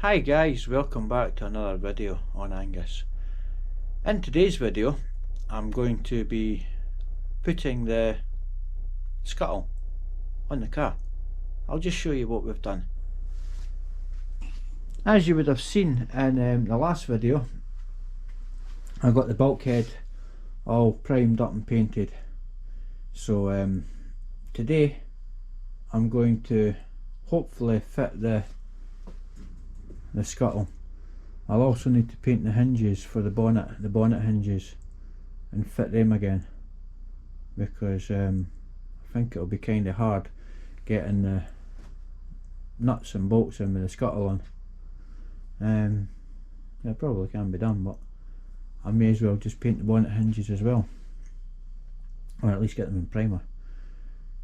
Hi guys, welcome back to another video on Angus. In today's video I'm going to be putting the scuttle on the car. I'll just show you what we've done. As you would have seen in the last video, I got the bulkhead all primed up and painted. So today I'm going to hopefully fit the scuttle. I'll also need to paint the hinges for the bonnet hinges and fit them again, because I think it'll be kind of hard getting the nuts and bolts in with the scuttle on. It probably can be done, but I may as well just paint the bonnet hinges as well, or at least get them in primer.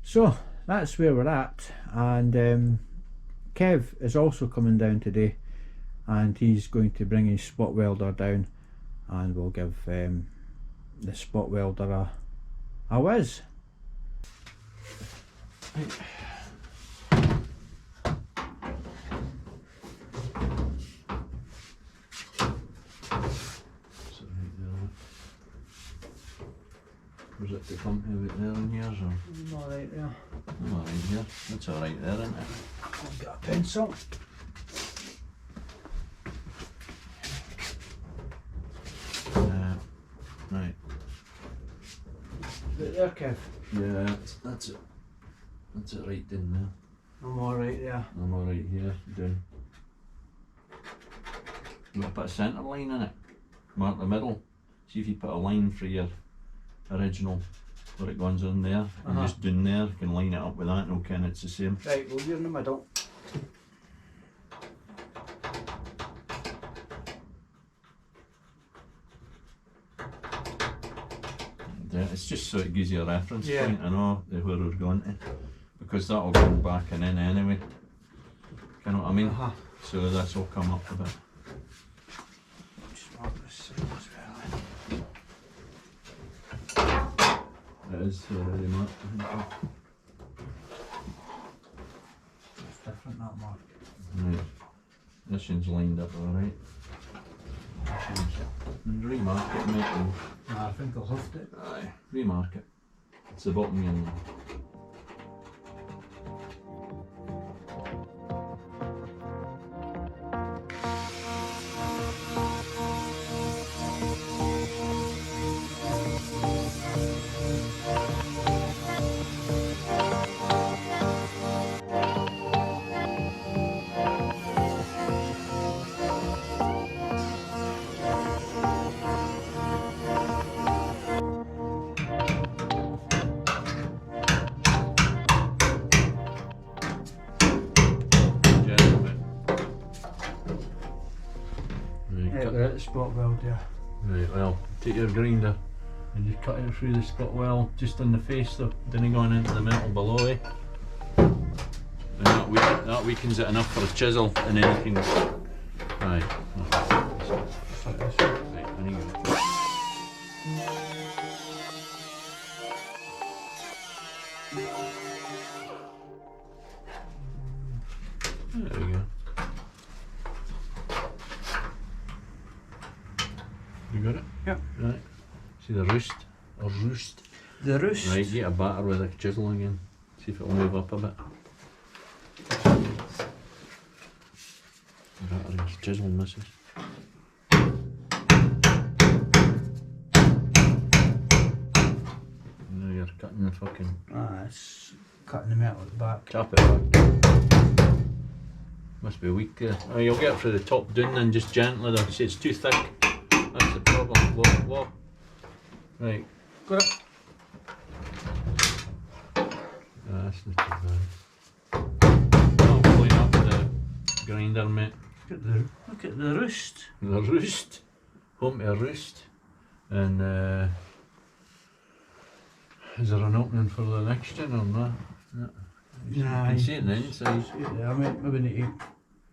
So that's where we're at, and Kev is also coming down today, and he's going to bring his spot welder down, and we'll give the spot welder a whiz. Was it the company right there in yours, or? Not right there. Oh, right here. That's alright there, isn't it? I've got a pencil. Right. Right there, Kev. Yeah, that's it. That's it right in there. I'm alright there. I'm alright here, down. You want to put a centre line in it? Mark the middle. See if you put a line for your original, where it goes in there, and just down there, you can line it up with that, and okay, and it's the same. Right, well you're in the middle. Yeah, it's just so it gives you a reference Yeah. point, I know where we're going to, because that'll go back and in anyway. You know what I mean? So this will come up a bit. Just mark this side as well. It is already marked, I think. It's different, that mark. Right. This one's lined up alright. And remark it, mate. And Nah, I think I'll lift it. aye, remark it. It's the bottom one. Yeah, we're at the spot weld there. Right, well, take your grinder and just cut it through the spot well, just on the face though, didn't go into the metal below it. And that weakens it enough for a chisel, and then you can... Aye. Right, I need to go. There we go. You got it? Yep. Right. See the roost? Or roost? The roost. Right, get a batter with a chisel again. See if it'll move up a bit. Batter your chisel misses. Now you're cutting the fucking... Ah, it's cutting the metal at the back. Tap it back. Must be weak there. Oh, you'll get it through the top down then, just gently though. See, it's too thick. That's the problem. Whoa. Right. Got it. That's not too bad. I'll clean up the grinder, mate. Look at the roost. The roost. Home to a roost. And is there an opening for the next gen or not? No. You can see it on the inside. I might maybe need to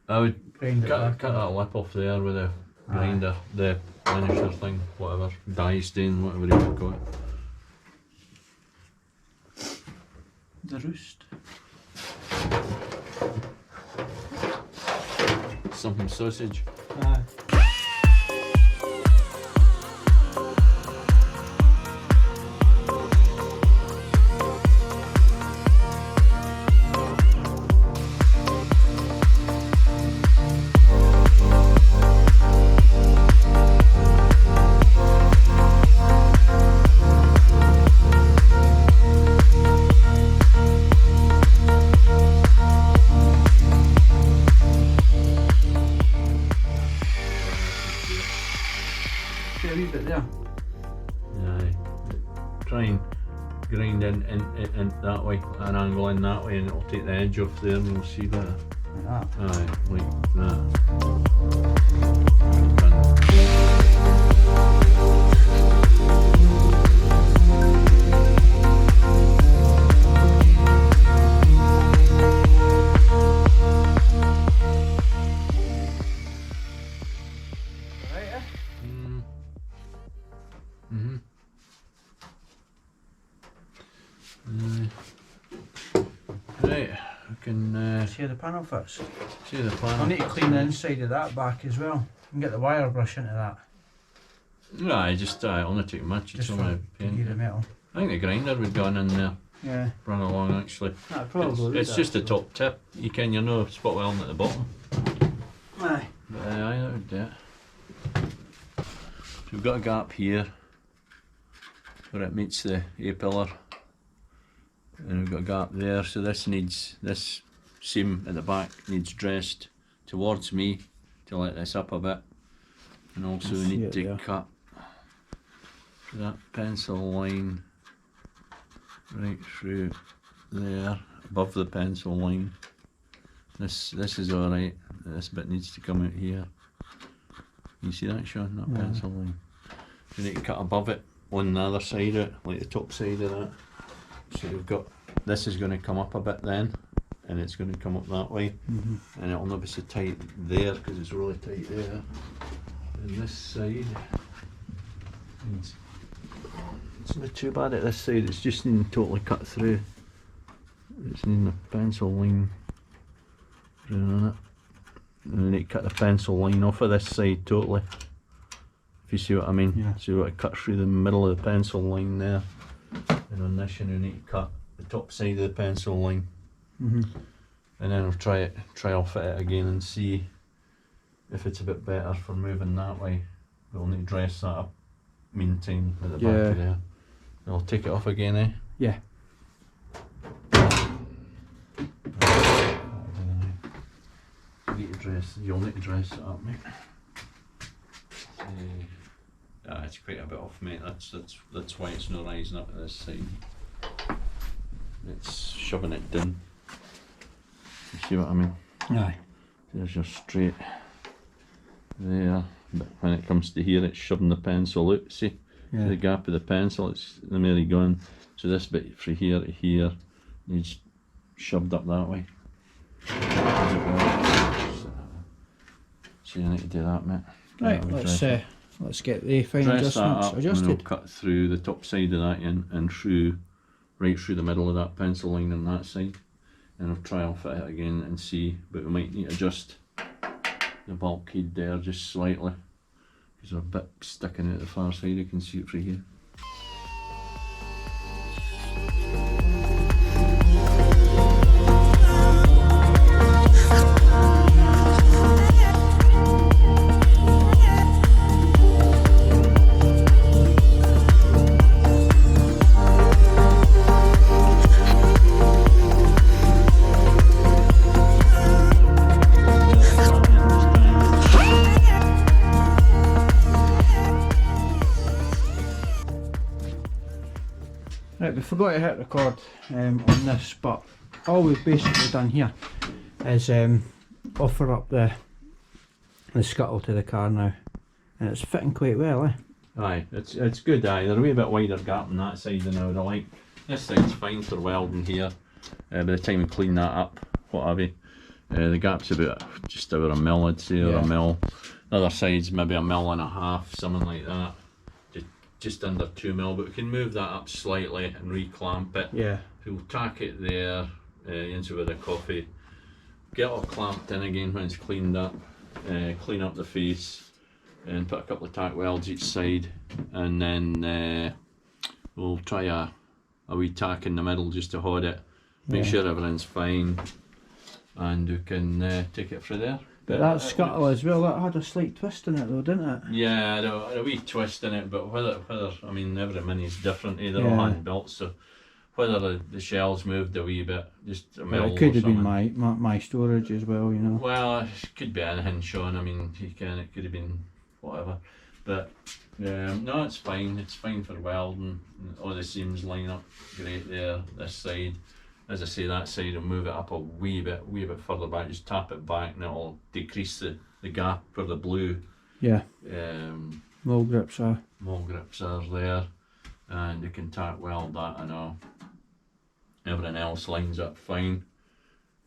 I would grind it cut back. that lip off there with a grinder, the finisher thing, whatever, dye stain, whatever you would call it. The roost. something sausage. Aye. A wee bit there. Aye. Try and grind in that way, an angle in that way, and it'll take the edge off there and you'll see better. Like that. Aye, like that. Right, eh? Right, we can See how the panel fits. see the plan. I'll need to clean the inside of that back as well. And get the wire brush into that. Aye, just it'll not take much. It's Just only for paint. the metal. I think the grinder would go on in there, Yeah. run along actually. That'd probably would, It's just the actually. top tip. You can, you're no spot welding at the bottom. Aye. But aye, that would do it. So we've got a gap here where it meets the A-pillar, and we've got a gap there. So this seam at the back needs dressed towards me to let this up a bit, and also we See need it to there. cut that pencil line right through there, above the pencil line. This is alright. This bit needs to come out here. You see that, Sean? That Yeah. pencil line. You need to cut above it on the other side of it, like the top side of that. So we've got, this is going to come up a bit then, and it's going to come up that way, Mm-hmm. and it'll not be so tight there because it's really tight there. And this side, it's not too bad at this side. It's just needing totally cut through. It's needing a pencil line running on it. And we need to cut the pencil line off of this side totally. If you see what I mean. Yeah. So we want to cut through the middle of the pencil line there. And on this one we need to cut the top side of the pencil line. Mm-hmm. And then we'll try I'll fit it again and see if it's a bit better for moving that way. We'll need to dress that up meantime at the back of there. I'll take it off again, eh? Yeah. You'll need to dress it up, mate. It's quite a bit off, mate. That's why it's not rising up at this side. It's shoving it down. You see what I mean? Aye. There's your straight there, but when it comes to here, it's shoving the pencil out. See, Yeah. the gap of the pencil, it's nearly gone. So this bit from here to here needs shoved up that way. So you need to do that, mate. Right, That'll be let's dressed. get the fine Dress that adjustments up, and we'll adjusted. cut through the top side of that and through, right through the middle of that pencil line on that side. And I'll fit it again and see, but we might need to adjust the bulkhead there just slightly, because they're a bit sticking out the far side. I can see it from here. Right, we forgot to hit record on this, but all we've basically done here is offer up the scuttle to the car now, and it's fitting quite well, eh? Aye, it's good. Aye, they're a wee bit wider gap on that side than I would have liked. This side's fine for welding here. By the time we clean that up, what have you, the gap's about just over a mil, I'd say, or Yeah. a mil. The other side's maybe a mil and a half, something like that. Just under 2 mil, but we can move that up slightly and reclamp it. Yeah. We'll tack it there into with a coffee. Get it all clamped in again when it's cleaned up. clean up the face, and put a couple of tack welds each side, and then we'll try a wee tack in the middle just to hold it, make sure everything's fine, and we can take it from there. But that scuttle as well, that had a slight twist in it though, didn't it? Yeah, a wee twist in it, but whether I mean, every mini's different, they're all hand built, so whether the shells moved a wee bit, just a mill. It could have been my storage as well, you know. Well, it could be anything, Sean. I mean, it could have been whatever, but no, it's fine. It's fine for welding. All the seams line up great there. This side, as I say, that side will move it up a wee bit further back. Just tap it back, and it'll decrease the gap for the blue. Yeah. Mole grips are there, and you can tack weld that and all. Everything else lines up fine.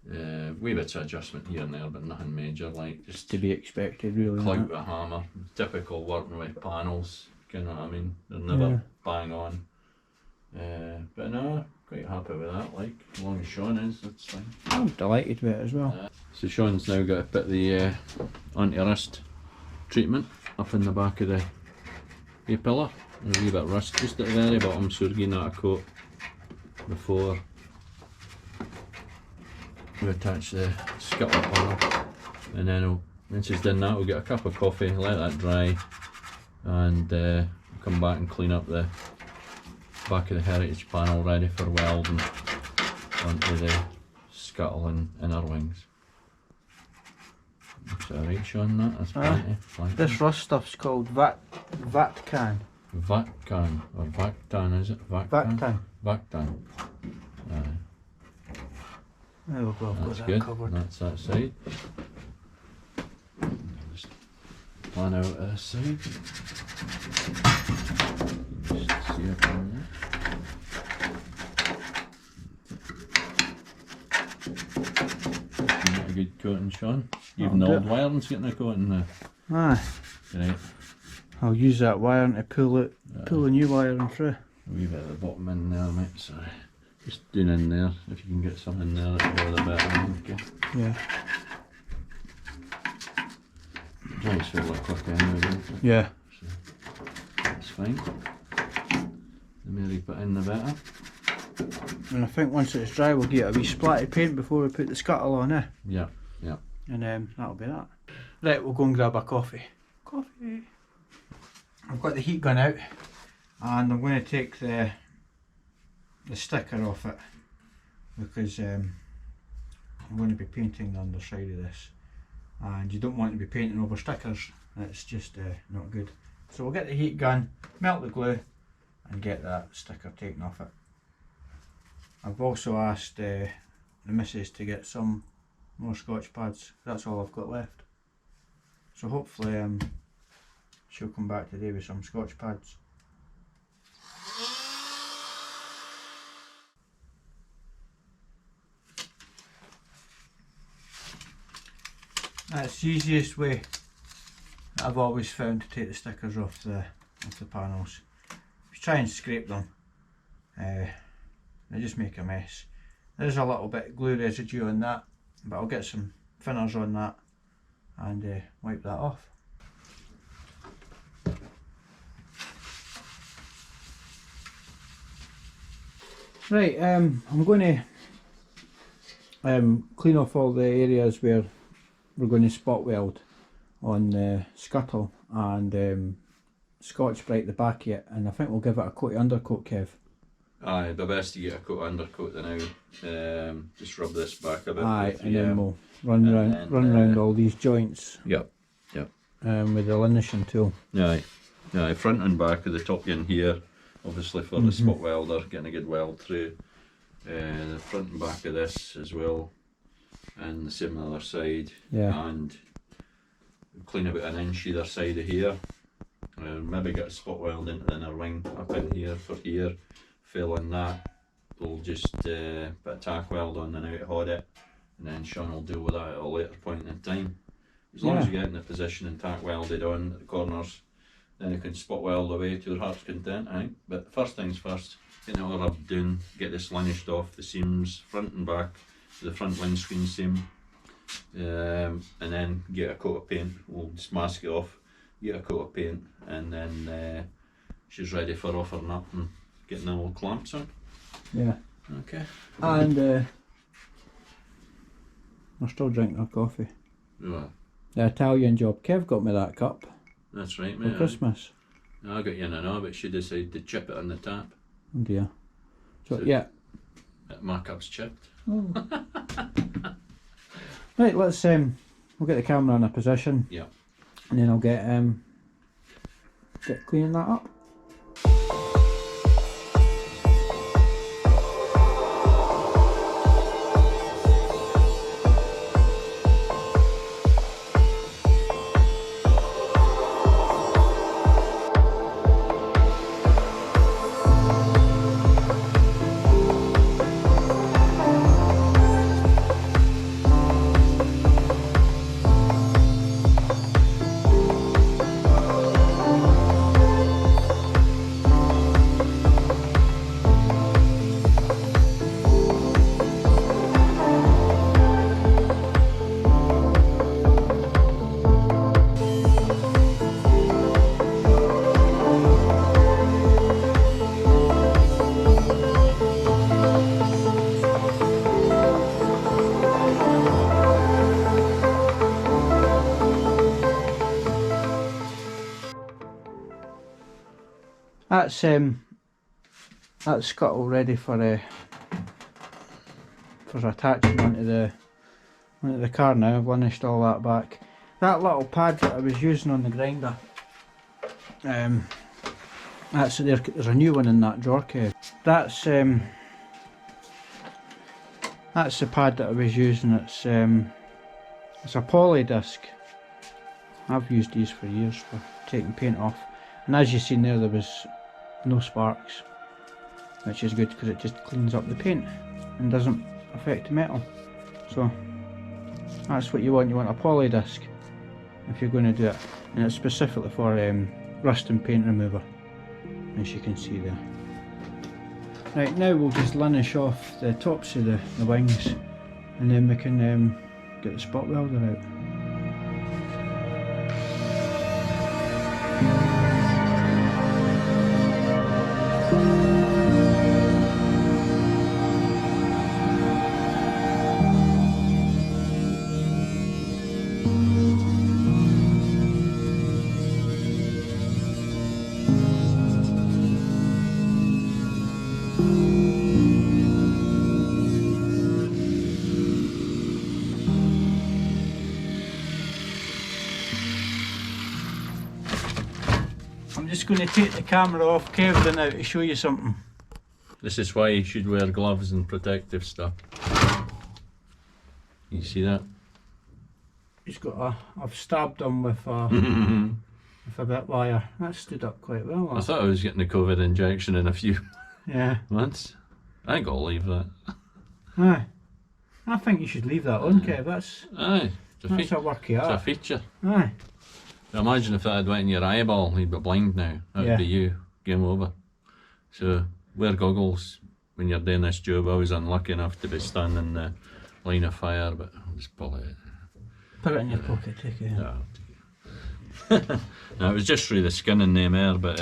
Wee bits of adjustment here and there, but nothing major, like just to be expected, really. Clout with a hammer. Typical working with panels, you know what I mean? They're never bang on. But no, quite happy with that, like, as long as Sean is, that's fine. I'm delighted with it as well. So Sean's now got to put the anti-rust treatment up in the back of the A-pillar. A wee bit of rust just at the very bottom, so we're getting that a coat before we attach the scuttle panel. And then once he's done that, we'll get a cup of coffee, let that dry, and come back and clean up the back of the heritage panel, ready for welding onto the scuttle and inner wings. Looks alright, Sean, that's plenty. This rust stuff's called Vatcan. Vatcan, or Vactan, is it? Vactan. Vactan. There we go, that's good. Covered. That's that side. Just plan out this side. Just see it on there. Get a good coating, Sean. Even the old wiring's getting a coating now. Aye. Right. I'll use that wiring to pull the new wiring through. A wee bit at the bottom in there, mate, sorry. Just doing in there, if you can get some in there, that'll go the better. Okay. Yeah. Dries fairly quick anyway, don't it? Yeah. So, that's fine. The more you put in, the better. And I think once it's dry, we'll get a wee splat of paint before we put the scuttle on, eh? Yeah, yeah. And that'll be that. Right, we'll go and grab a coffee. Coffee. I've got the heat gun out, and I'm going to take the sticker off it, because I'm going to be painting the underside of this, and you don't want to be painting over stickers. It's just not good. So we'll get the heat gun, melt the glue, and get that sticker taken off it. I've also asked the missus to get some more Scotch pads. That's all I've got left. So hopefully she'll come back today with some Scotch pads. That's the easiest way that I've always found to take the stickers off the panels. If you try and scrape them, they just make a mess. There's a little bit of glue residue on that, but I'll get some thinners on that and wipe that off. Right, I'm going to clean off all the areas where we're going to spot weld on the scuttle and Scotch-Brite the back of it, and I think we'll give it a coat of undercoat, Kev. Aye, the best to get a coat of undercoat now. Just rub this back a bit. Aye, and then we'll run round all these joints. Yep, yep. With the linishing tool. Aye, aye, front and back of the top in here, obviously for the spot welder, getting a good weld through. The front and back of this as well, and the same on the other side. Yeah. And clean about an inch either side of here. Maybe get a spot weld into the inner wing up in here for here. Fill in that. We'll just put a tack weld on and out hot it, and then Sean will deal with that at a later point in time. As long as you get in the position and tack welded on at the corners, then you can spot weld away to your heart's content, I think. But first things first, get the other down, get this linished off the seams, front and back, the front windscreen seam, and then get a coat of paint. We'll just mask it off, get a coat of paint, and then she's ready for offering up and getting the little clamps on. Yeah. Okay. And we're still drinking our coffee. Right. The Italian job. Kev got me that cup That's right, for mate. Christmas. I got you in and but she decided to chip it on the tap. Oh dear. So So- yeah. My cup's chipped. Oh. Right, let's we'll get the camera in a position. Yeah. And then I'll get cleaning that up. That's scuttle ready for attaching onto the car now. I've linished all that back. That little pad that I was using on the grinder, there's a new one in that drawer, Kev. That's the pad that I was using. It's a poly disc. I've used these for years for taking paint off, and as you seen there was no sparks, which is good because it just cleans up the paint and doesn't affect the metal. So that's what you want. You want a poly disc if you're going to do it, and it's specifically for rust and paint remover, as you can see there. Right, now we'll just linish off the tops of the wings, and then we can get the spot welder out. I'm just going to take the camera off Kev now to show you something. This is why you should wear gloves and protective stuff. You see that? He's got I've stabbed him with a bit wire. That stood up quite well. I thought I was getting the COVID injection in a few Yeah. months. I think I'll leave that. Aye. I think you should leave that on, Kev. That's Aye, a worky it's a art. feature. Aye. Imagine if that had went in your eyeball, you'd be blind now. That would Yeah. be you. Game over. So wear goggles when you're doing this job. I was unlucky enough to be standing in the line of fire, but I'll just pull it. Put it in your pocket, take it. Yeah, I'll take it. No, it was just through the skin and name air, but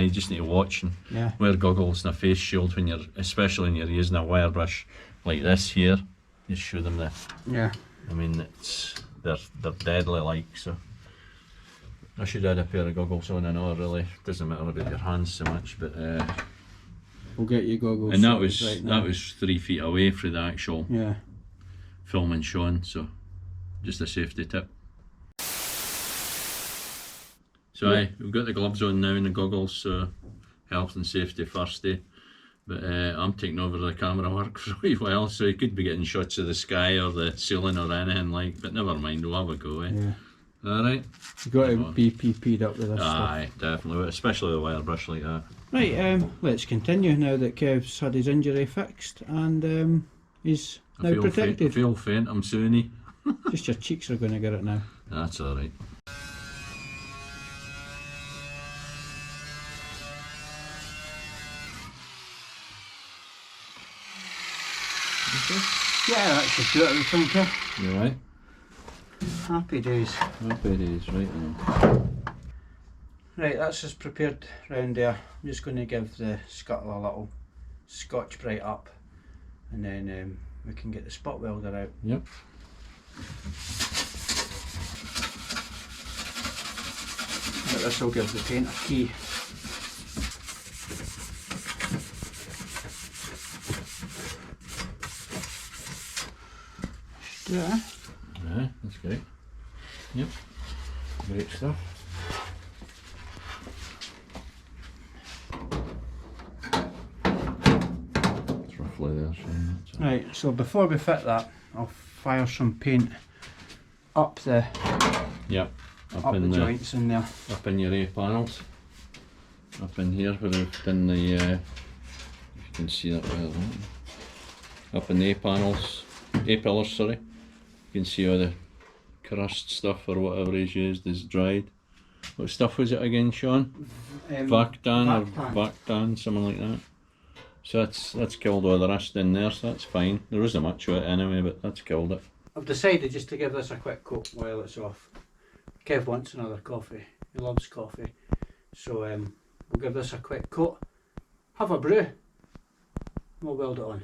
you just need to watch and Yeah. wear goggles and a face shield when especially when you're using a wire brush like this here. Just show them the. Yeah. I mean, they're deadly like, so. I should add a pair of goggles on. I know it really doesn't matter about your hands so much, but We'll get you goggles. and that was right now. 3 feet away from the actual Yeah. filming showing, so just a safety tip. So Yeah. we've got the gloves on now and the goggles, so health and safety first, but I'm taking over the camera work for a wee while, so you could be getting shots of the sky or the ceiling or anything like, but never mind, we'll have a go, Yeah. Alright? You got to be PP'd up with this stuff. Aye, definitely, especially with a wire brush like that. Right, let's continue now that Kev's had his injury fixed and he's I now feel protected. feel faint, I'm Sunni. Just your cheeks are going to get it now. That's alright. Okay. Yeah, that should do it, I think. You alright? Happy days. Happy days, right then. Right, that's us prepared round there. I'm just going to give the scuttle a little Scotch Brite up, and then we can get the spot welder out. Yep. This will give the paint a key. Yeah. Yeah, that's great. Yep. Great stuff. It's roughly there, so Right, so before we fit that, I'll fire some paint up the yep. up the joints in there. Up in your A panels. Up in here where we've done the if you can see that well. Up in the A panels, A pillars, sorry. You can see all the crust stuff or whatever he's used is dried. What stuff was it again, Sean? Vactan or Vactan, something like that. So that's killed all the rust in there, so that's fine. There wasn't much of it anyway, but that's killed it. I've decided just to give this a quick coat while it's off. Kev wants another coffee. He loves coffee. So we'll give this a quick coat. Have a brew. We'll weld it on.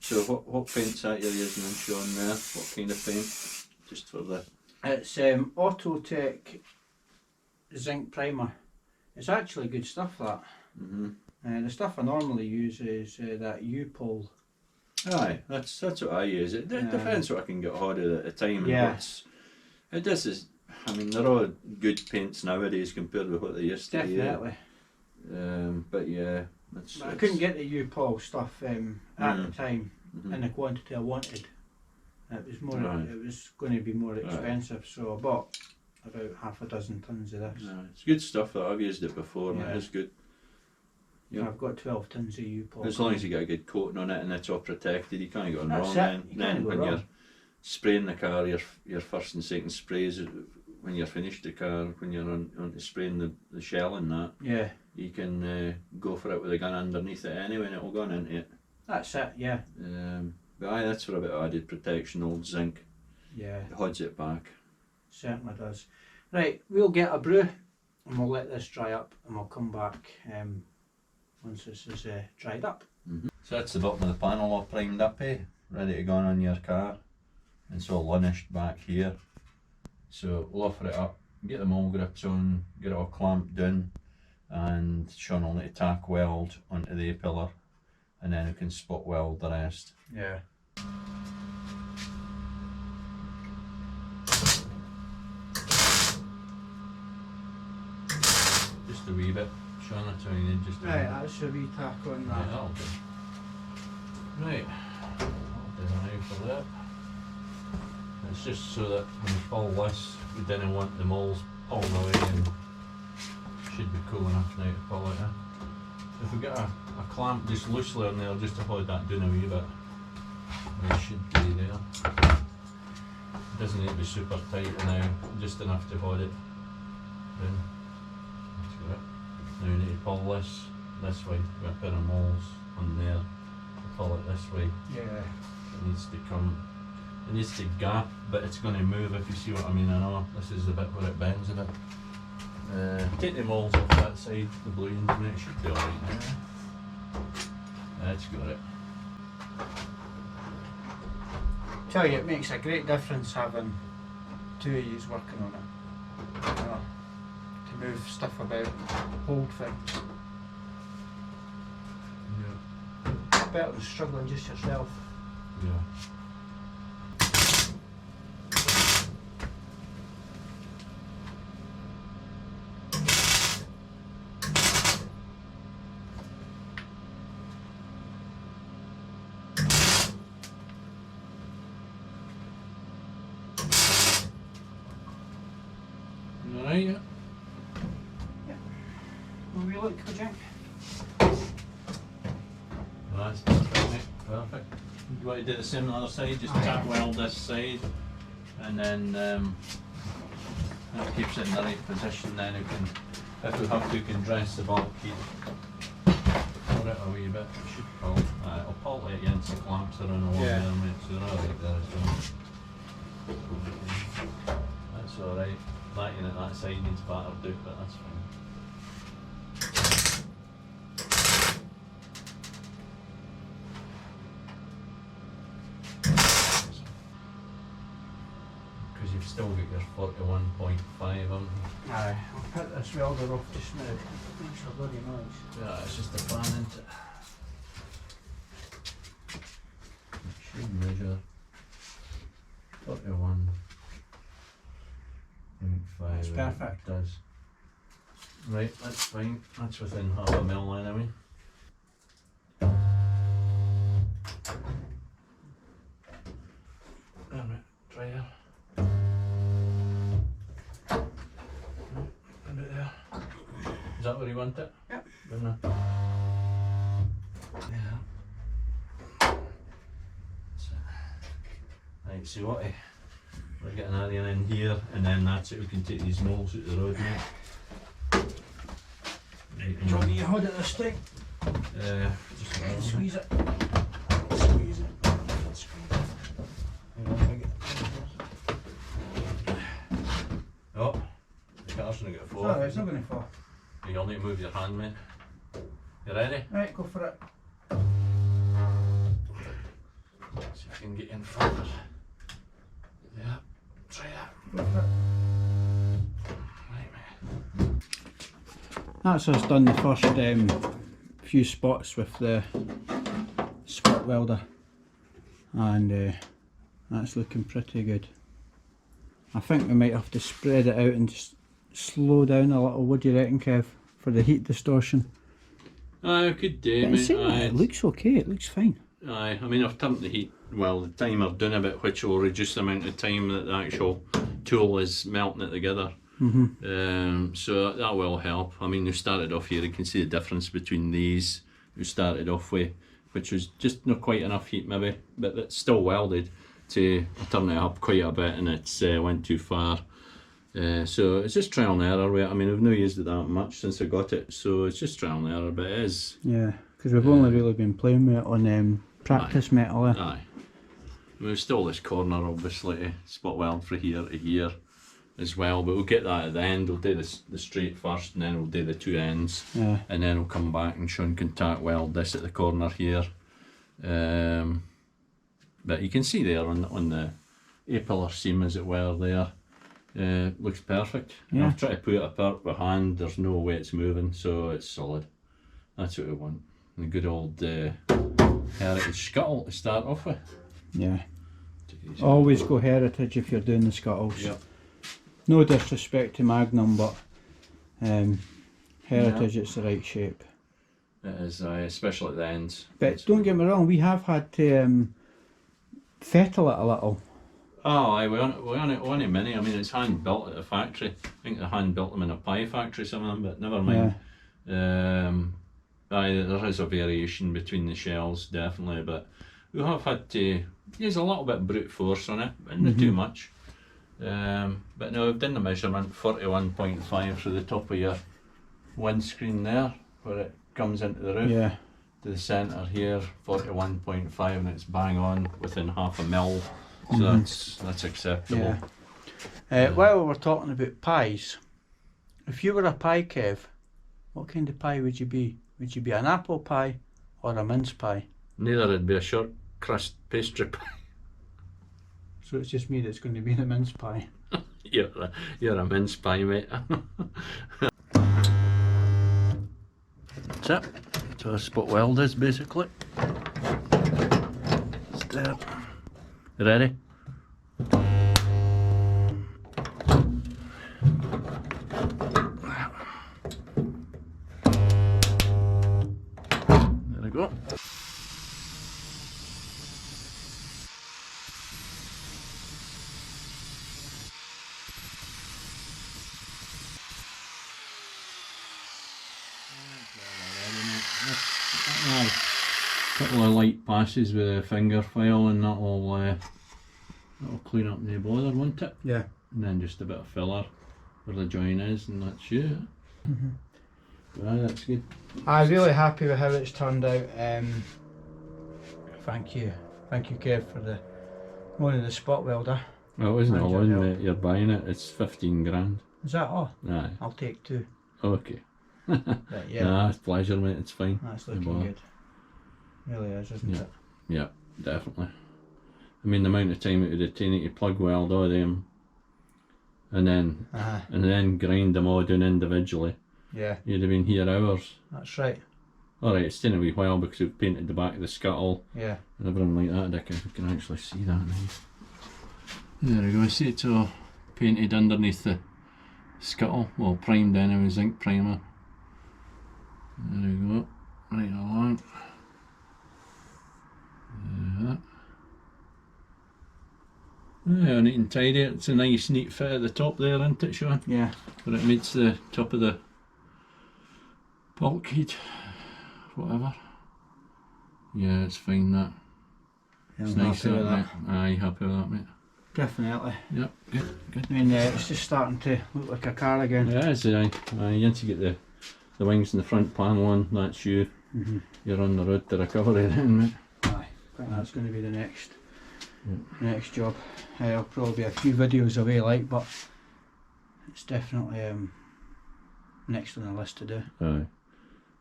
So what paint's that you're using on Sean there? What kind of paint? Just for the... It's Autotech zinc primer. It's actually good stuff, that. The stuff I normally use is that U-Pole. Aye, that's what I use. It depends what I can get hold of at the time. Yeah. And I mean, they're all good paints nowadays compared with what they used to be. Definitely. But yeah, I couldn't get the U-Pole stuff at the time in the quantity I wanted. It was more. Right. It was going to be more expensive, so I bought about half a dozen tons of this. It's good stuff. That I've used it before, and Yeah. it is good. Yeah. I've got 12 tons of U-Pole. As long as you get a good coating on it and it's all protected, you can't go That's wrong. Then when you're spraying the car, your first and second sprays, when you're finished the car, when you're on to spraying the shell and that, yeah, you can go for it with a gun underneath it anyway, and it'll go into it. that's it. Yeah. But aye, that's for a bit of added protection. Old zinc, Yeah. it holds it back. Certainly does. Right, we'll get a brew and we'll let this dry up, and we'll come back once this is dried up. So that's the bottom of the panel all primed up, ready to go on your car. It's all linished back here. So we'll offer it up, get the mole grips on, get it all clamped down, and Sean will need to tack weld onto the A-pillar, and then we can spot weld the rest. Yeah. Just a wee bit, Sean, that's all you need, just a wee bit. That's a wee tack on Yeah, that. that'll do. Right, that'll do now for that. It's just so that when we pull this, we didn't want the moles pulling away, and should be cool enough now to pull it in. If we get a clamp just loosely on there, just to hold that down a wee bit, it should be there. It doesn't need to be super tight now, just enough to hold it down. That's got it. Now we need to pull this way, with a pair of moles on there, pull it this way. Yeah. It needs to come, it needs to gap, but it's going to move, if you see what I mean. I know this is the bit where it bends a bit. Take the moles off that side, the blue ones, and it should be alright now. That's got it. Tell you, it makes a great difference having two of yous working on it. You know, to move stuff about, hold things. Yeah. Better than struggling just yourself. Yeah. Alright, yeah. Will we look, Jack? That's perfect, mate. Perfect. You want to do the same on the other side, just tack weld this side, and then that keeps it in the right position. Then we can, if we have to, we can dress the bulkhead. pull it a wee bit. It should pull. I'll pull it against the clamps around along there, mate, so they're alright there as well. That's alright. That unit that side needs battered out, but that's fine. Because you've still got your 41.5 haven't you? Aye, I'll put this welder off just now. It makes a bloody noise. Yeah, it's just a fan, isn't it? It should measure 41.5. That's perfect. It does. Right, that's fine. That's within half a mil anyway. Alright, try it. Is that where you want it? Yep. Good enough. Yeah. That's it. Right, so what we're getting area in here, and then that's it. We can take these moles out the road, mate. Right, Do you want me to hold it this time? just Squeeze it. Squeeze it. Squeeze it. Oh, the car's gonna get full. Sorry, it's not going to fall. You'll need to move your hand, mate. You ready? Right, go for it. So you can get in further. Yeah, try that. Go for it. Right, mate. That's us done the first few spots with the spot welder, and that's looking pretty good. I think we might have to spread it out and just slow down a little. What do you reckon, Kev, for the heat distortion? Aye, good day, But mate. Aye. it looks okay, it looks fine. Aye, I mean I've turned the heat, well the timer down a bit, which will reduce the amount of time that the actual tool is melting it together. So that will help. I mean, we started off here, you can see the difference between these we started off with, which was just not quite enough heat maybe, but it's still welded, to turn it up quite a bit, and it's went too far. So it's just trial and error with it. I mean, I've not used it that much since I got it, so it's just trial and error, but it is. Yeah, because we've only really been playing with it on practice metal. Aye. I mean, we've still this corner obviously to spot weld from here to here as well, but we'll get that at the end. We'll do the straight first, and then we'll do the two ends, and then we'll come back and show and contact weld this at the corner here. But you can see there on the A-pillar seam, as it were, there. Looks perfect. Yeah. I've tried to put it apart by hand, there's no way it's moving, so it's solid. That's what we want. And the good old heritage scuttle to start off with. Yeah. Always go heritage if you're doing the scuttles. Yep. No disrespect to Magnum, but heritage, it's the right shape. It is, especially at the ends. But don't get me wrong, we have had to fettle it a little. Oh, aye, we on a mini. I mean, it's hand built at the factory. I think they hand built them in a pie factory, some of them, but never mind. Aye, there is a variation between the shells, definitely, but we have had to use a little bit of brute force on it, but not too much. But no, we've done the measurement 41.5 for the top of your windscreen there, where it comes into the roof. Yeah. To the centre here, 41.5, and it's bang on within half a mil. So that's acceptable. Yeah. While we're talking about pies, if you were a pie, Kev, what kind of pie would you be? Would you be an apple pie or a mince pie? Neither would be a short crust pastry pie. So it's just me that's going to be the mince pie. You're a mince pie, mate. That's it. So that's what weld is basically. Step. Ready? There we go. Couple of light passes with a finger file, and that'll clean up the bother, won't it? Yeah. And then just a bit of filler where the join is, and that's you. Aye, that's good. I'm really happy with how it's turned out. Thank you, Kev, for the loan of the spot welder. Well, it isn't a And your loan, help. mate. You're buying it. It's 15 grand. Is that all? Aye. I'll take 2. Okay. But yeah, Nah, it's a pleasure, mate. It's fine. that's No looking bother. good. Really is, isn't Yeah. it? Yeah, definitely. I mean, the amount of time it would have taken to plug weld all them, and then grind them all down individually. Yeah, You'd have been here hours. that's right. Alright, it's taken a wee while because we've painted the back of the scuttle Yeah. and everything like that. I can actually see that now. There we go. See, it's all painted underneath the scuttle. Well, primed anyway, zinc primer. There we go. Right along. Yeah, neat and tidy. It's a nice neat fit at the top there, isn't it, Sean? Yeah. But it meets the top of the bulkhead. Whatever. Yeah, it's fine that. Yeah, It's I'm nice happy with that, mate. Aye, happy with that, mate. Definitely. Yep, good. I mean, it's just starting to look like a car again. Yeah, it's aye. You need to get the wings and the front panel on. That's you. You're on the road to recovery then, mate. Aye, I think that's going to be the next job. I'll probably be a few videos away, like, but it's definitely next on the list to do. Aye.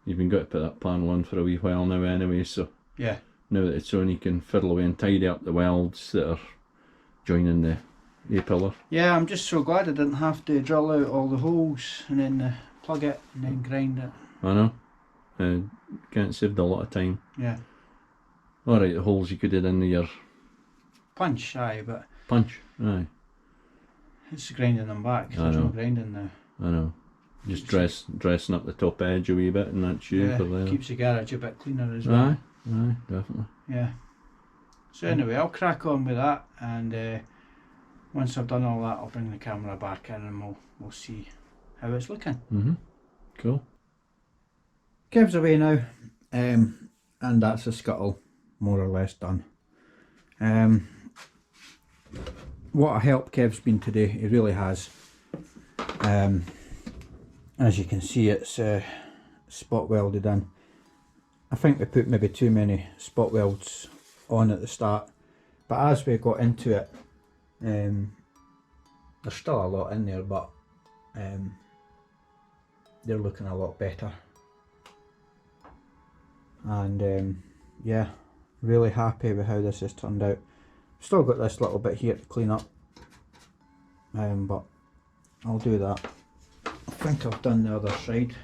You've been got to put that panel on for a wee while now anyway, so Yeah. now that it's on you can fiddle away and tidy up the welds that are joining the A-pillar. Yeah, I'm just so glad I didn't have to drill out all the holes and then plug it and then grind it. I know. Can't saved a lot of time. Yeah. Alright, the holes you could have done with your Punch, aye, but punch. Aye, it's grinding them back. I There's no know. grinding now. I know. Just dressing up the top edge a wee bit and that's you Yeah, for there. keeps the garage a bit cleaner as well. Aye, definitely. Yeah. So anyway, I'll crack on with that, and once I've done all that, I'll bring the camera back in and we'll see how it's looking. Cool. Kev's away now, and that's the scuttle more or less done. What a help Kev's been today, he really has. As you can see, it's spot welded in. I think we put maybe too many spot welds on at the start, but as we got into it, there's still a lot in there, but they're looking a lot better. And yeah, really happy with how this has turned out. Still got this little bit here to clean up, but I'll do that. I think I've done the other side.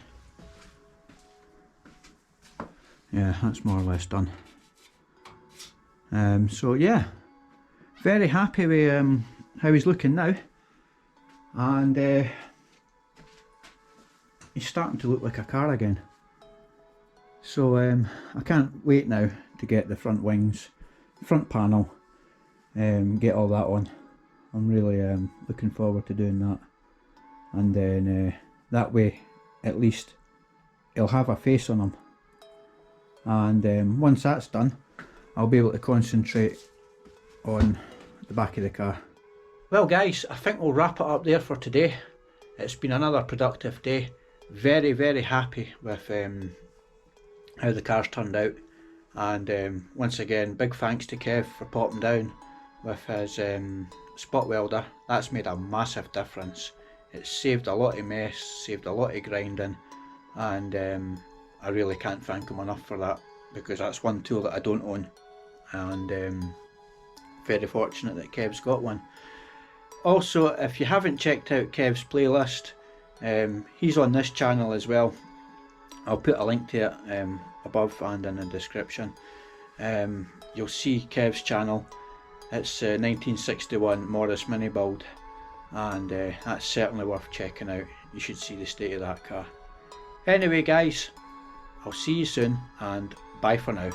Yeah, that's more or less done. So yeah, very happy with how he's looking now, and he's starting to look like a car again. So I can't wait now to get the front wings, front panel, get all that on. I'm really looking forward to doing that, and then that way at least he'll have a face on him, and once that's done, I'll be able to concentrate on the back of the car. Well guys, I think we'll wrap it up there for today. It's been another productive day. Very, very happy with how the car's turned out, and once again, big thanks to Kev for popping down with his spot welder. That's made a massive difference. It's saved a lot of mess, saved a lot of grinding, and I really can't thank him enough for that, because that's one tool that I don't own, and very fortunate that Kev's got one. Also, if you haven't checked out Kev's playlist, he's on this channel as well. I'll put a link to it above and in the description. You'll see Kev's channel. It's 1961 Morris Mini Build, and that's certainly worth checking out. You should see the state of that car. Anyway guys, I'll see you soon, and bye for now.